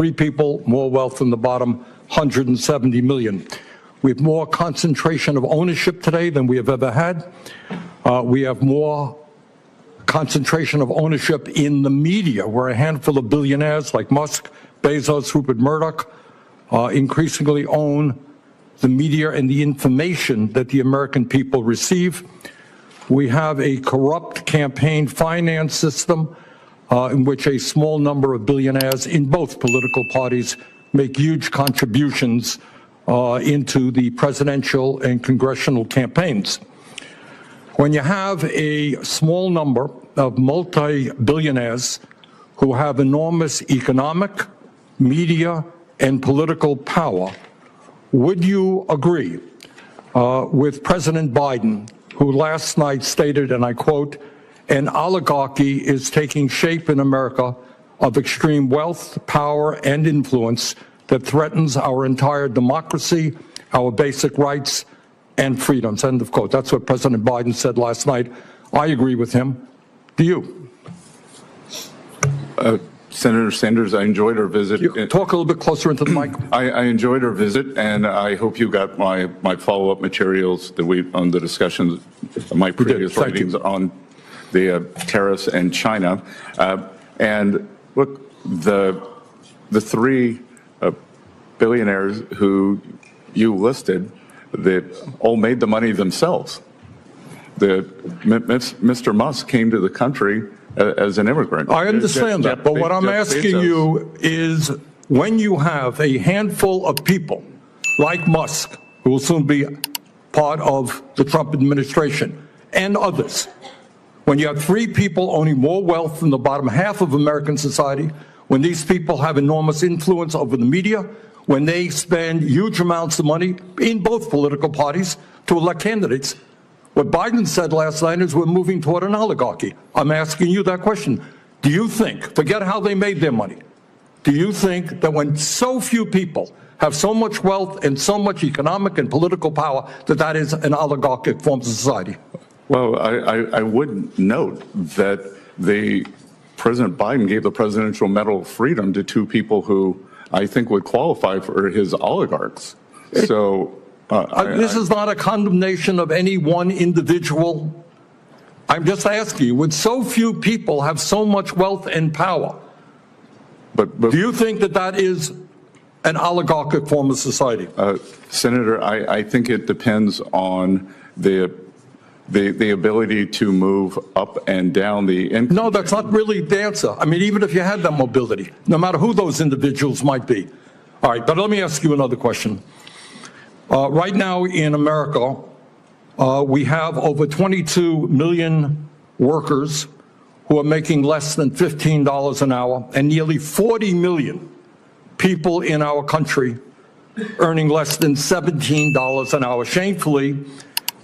3 people, more wealth than the bottom 170 million. We have more concentration of ownership today than we have ever had. We have more concentration of ownership in the media, where a handful of billionaires like Musk, Bezos, Rupert Murdoch increasingly own the media and the information that the American people receive. We have a corrupt campaign finance system in which a small number of billionaires in both political parties make huge contributions into the presidential and congressional campaigns. When you have a small number of multi-billionaires who have enormous economic, media, and political power, would you agree with President Biden, who last night stated, and I quote, "An oligarchy is taking shape in America of extreme wealth, power, and influence that threatens our entire democracy, our basic rights, and freedoms," end of quote. That's what President Biden said last night. I agree with him. Do you? Senator Sanders, I enjoyed our visit. Talk a little bit closer into the mic. I enjoyed our visit, and I hope you got my follow-up materials that on the discussions, my previous writings on the tariffs and China. And look, the 3 billionaires who you listed, that all made the money themselves. Mr. Musk came to the country as an immigrant. I understand that, but what I'm asking you is, when you have a handful of people like Musk, who will soon be part of the Trump administration, and others, when you have 3 people owning more wealth than the bottom half of American society, when these people have enormous influence over the media, when they spend huge amounts of money in both political parties to elect candidates, what Biden said last night is we're moving toward an oligarchy. I'm asking you that question. Do you think, forget how they made their money, do you think that when so few people have so much wealth and so much economic and political power, that that is an oligarchic form of society? Well, I would note that President Biden gave the Presidential Medal of Freedom to 2 people who I think would qualify for his oligarchs. This is not a condemnation of any one individual. I'm just asking you, would so few people have so much wealth and power? But do you think that that is an oligarchic form of society? Senator, I think it depends on the ability to move up and down the income. No, that's not really the answer. I mean, even if you had that mobility, no matter who those individuals might be. All right, but let me ask you another question. Right now in America, we have over 22 million workers who are making less than $15 an hour, and nearly 40 million people in our country earning less than $17 an hour. Shamefully,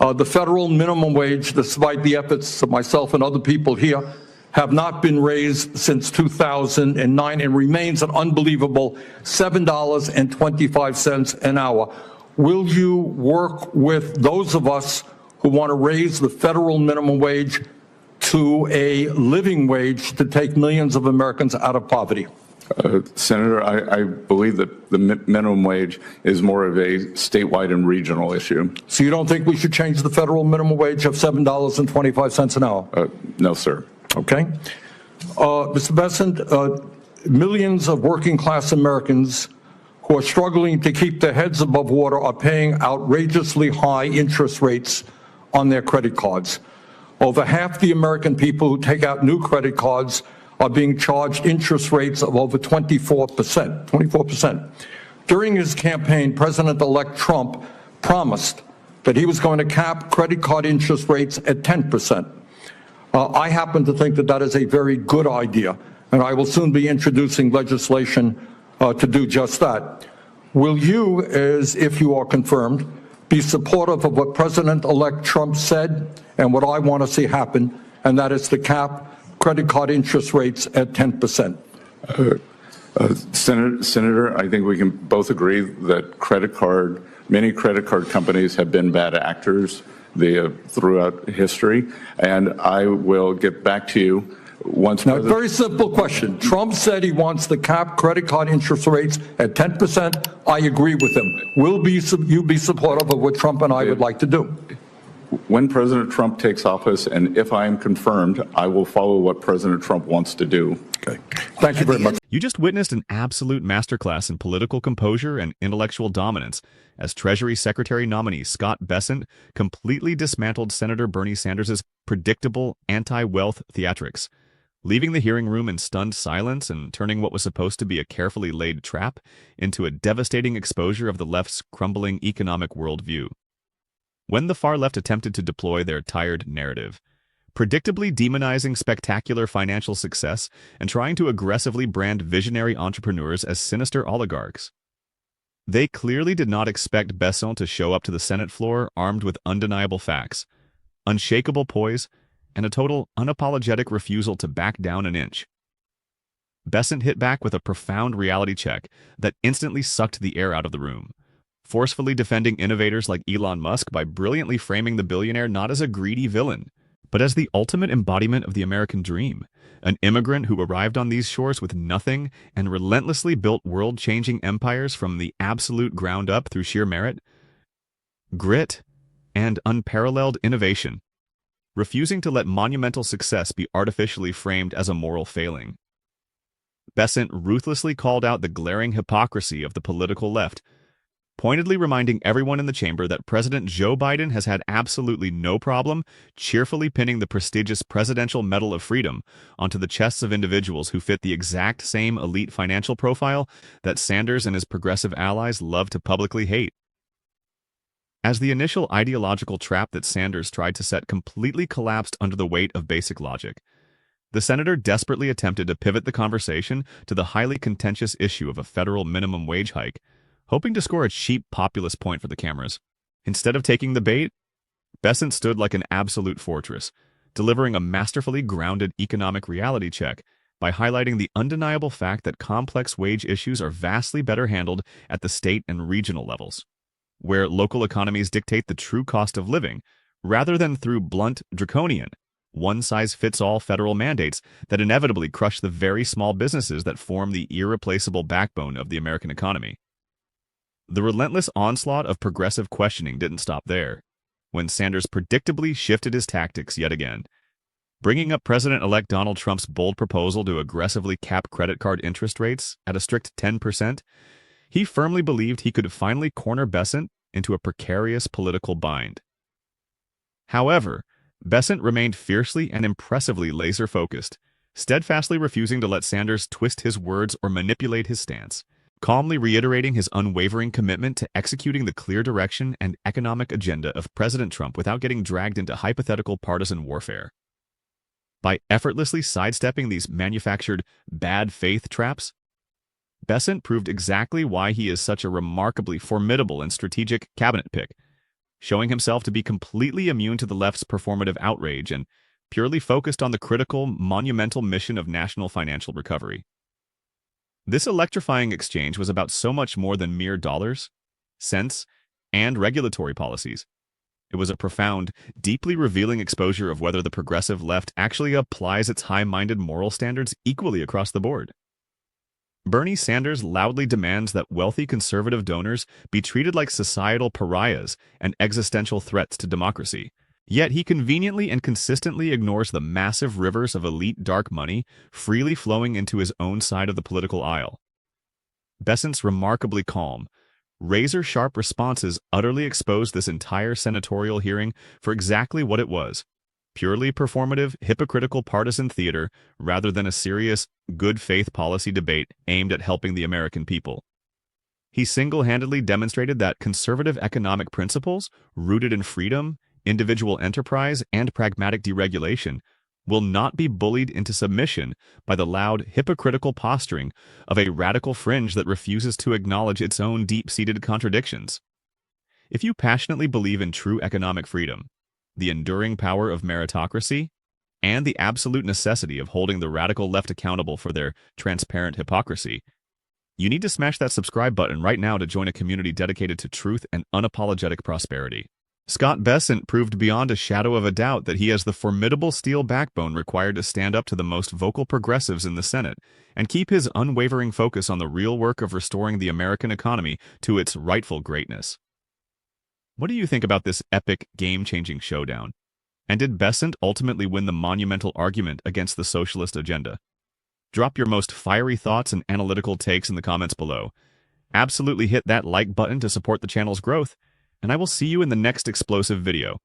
the federal minimum wage, despite the efforts of myself and other people here, have not been raised since 2009 and remains an unbelievable $7.25 an hour. Will you work with those of us who want to raise the federal minimum wage to a living wage to take millions of Americans out of poverty? Senator, I believe that the minimum wage is more of a statewide and regional issue. So you don't think we should change the federal minimum wage of $7.25 an hour? No, sir. Okay. Mr. Bessent, millions of working class Americans who are struggling to keep their heads above water are paying outrageously high interest rates on their credit cards. Over half the American people who take out new credit cards are being charged interest rates of over 24%. During his campaign, President-elect Trump promised that he was going to cap credit card interest rates at 10%. I happen to think that that is a very good idea, and I will soon be introducing legislation to do just that. Will you, as if you are confirmed, be supportive of what President-elect Trump said and what I want to see happen, and that is to cap credit card interest rates at 10%? Senator, I think we can both agree that many credit card companies have been bad actors throughout history, and I will get back to you once Now, President, very simple question. Trump said he wants to cap credit card interest rates at 10%. I agree with him. Will you be supportive of what Trump and I would like to do? when President Trump takes office, and if I am confirmed, I will follow what President Trump wants to do. Okay. Thank you very much. You just witnessed an absolute masterclass in political composure and intellectual dominance as Treasury Secretary nominee Scott Bessent completely dismantled Senator Bernie Sanders' predictable anti-wealth theatrics, leaving the hearing room in stunned silence and turning what was supposed to be a carefully laid trap into a devastating exposure of the left's crumbling economic worldview. When the far left attempted to deploy their tired narrative, predictably demonizing spectacular financial success and trying to aggressively brand visionary entrepreneurs as sinister oligarchs, they clearly did not expect Bessent to show up to the Senate floor armed with undeniable facts, unshakable poise, and a total unapologetic refusal to back down an inch. Bessent hit back with a profound reality check that instantly sucked the air out of the room, forcefully defending innovators like Elon Musk by brilliantly framing the billionaire not as a greedy villain, but as the ultimate embodiment of the American dream, an immigrant who arrived on these shores with nothing and relentlessly built world-changing empires from the absolute ground up through sheer merit, grit, and unparalleled innovation, refusing to let monumental success be artificially framed as a moral failing. Bessent ruthlessly called out the glaring hypocrisy of the political left, pointedly reminding everyone in the chamber that President Joe Biden has had absolutely no problem cheerfully pinning the prestigious Presidential Medal of Freedom onto the chests of individuals who fit the exact same elite financial profile that Sanders and his progressive allies love to publicly hate. As the initial ideological trap that Sanders tried to set completely collapsed under the weight of basic logic, the senator desperately attempted to pivot the conversation to the highly contentious issue of a federal minimum wage hike, hoping to score a cheap populist point for the cameras. Instead of taking the bait, Bessent stood like an absolute fortress, delivering a masterfully grounded economic reality check by highlighting the undeniable fact that complex wage issues are vastly better handled at the state and regional levels, where local economies dictate the true cost of living, rather than through blunt, draconian, one-size-fits-all federal mandates that inevitably crush the very small businesses that form the irreplaceable backbone of the American economy. The relentless onslaught of progressive questioning didn't stop there, when Sanders predictably shifted his tactics yet again, bringing up President-elect Donald Trump's bold proposal to aggressively cap credit card interest rates at a strict 10%. He firmly believed he could finally corner Bessent into a precarious political bind. However, Bessent remained fiercely and impressively laser-focused, steadfastly refusing to let Sanders twist his words or manipulate his stance, calmly reiterating his unwavering commitment to executing the clear direction and economic agenda of President Trump without getting dragged into hypothetical partisan warfare. By effortlessly sidestepping these manufactured bad faith traps, Bessent proved exactly why he is such a remarkably formidable and strategic cabinet pick, showing himself to be completely immune to the left's performative outrage and purely focused on the critical, monumental mission of national financial recovery. This electrifying exchange was about so much more than mere dollars, cents, and regulatory policies. It was a profound, deeply revealing exposure of whether the progressive left actually applies its high-minded moral standards equally across the board. Bernie Sanders loudly demands that wealthy conservative donors be treated like societal pariahs and existential threats to democracy. Yet he conveniently and consistently ignores the massive rivers of elite dark money freely flowing into his own side of the political aisle. Bessent's remarkably calm, razor-sharp responses utterly exposed this entire senatorial hearing for exactly what it was: purely performative, hypocritical partisan theater rather than a serious, good-faith policy debate aimed at helping the American people. He single-handedly demonstrated that conservative economic principles, rooted in freedom, individual enterprise, and pragmatic deregulation, will not be bullied into submission by the loud, hypocritical posturing of a radical fringe that refuses to acknowledge its own deep-seated contradictions. If you passionately believe in true economic freedom, the enduring power of meritocracy, and the absolute necessity of holding the radical left accountable for their transparent hypocrisy, you need to smash that subscribe button right now to join a community dedicated to truth and unapologetic prosperity. Scott Bessent proved beyond a shadow of a doubt that he has the formidable steel backbone required to stand up to the most vocal progressives in the Senate and keep his unwavering focus on the real work of restoring the American economy to its rightful greatness. What do you think about this epic, game-changing showdown? And did Bessent ultimately win the monumental argument against the socialist agenda? Drop your most fiery thoughts and analytical takes in the comments below. Absolutely hit that like button to support the channel's growth, and I will see you in the next explosive video.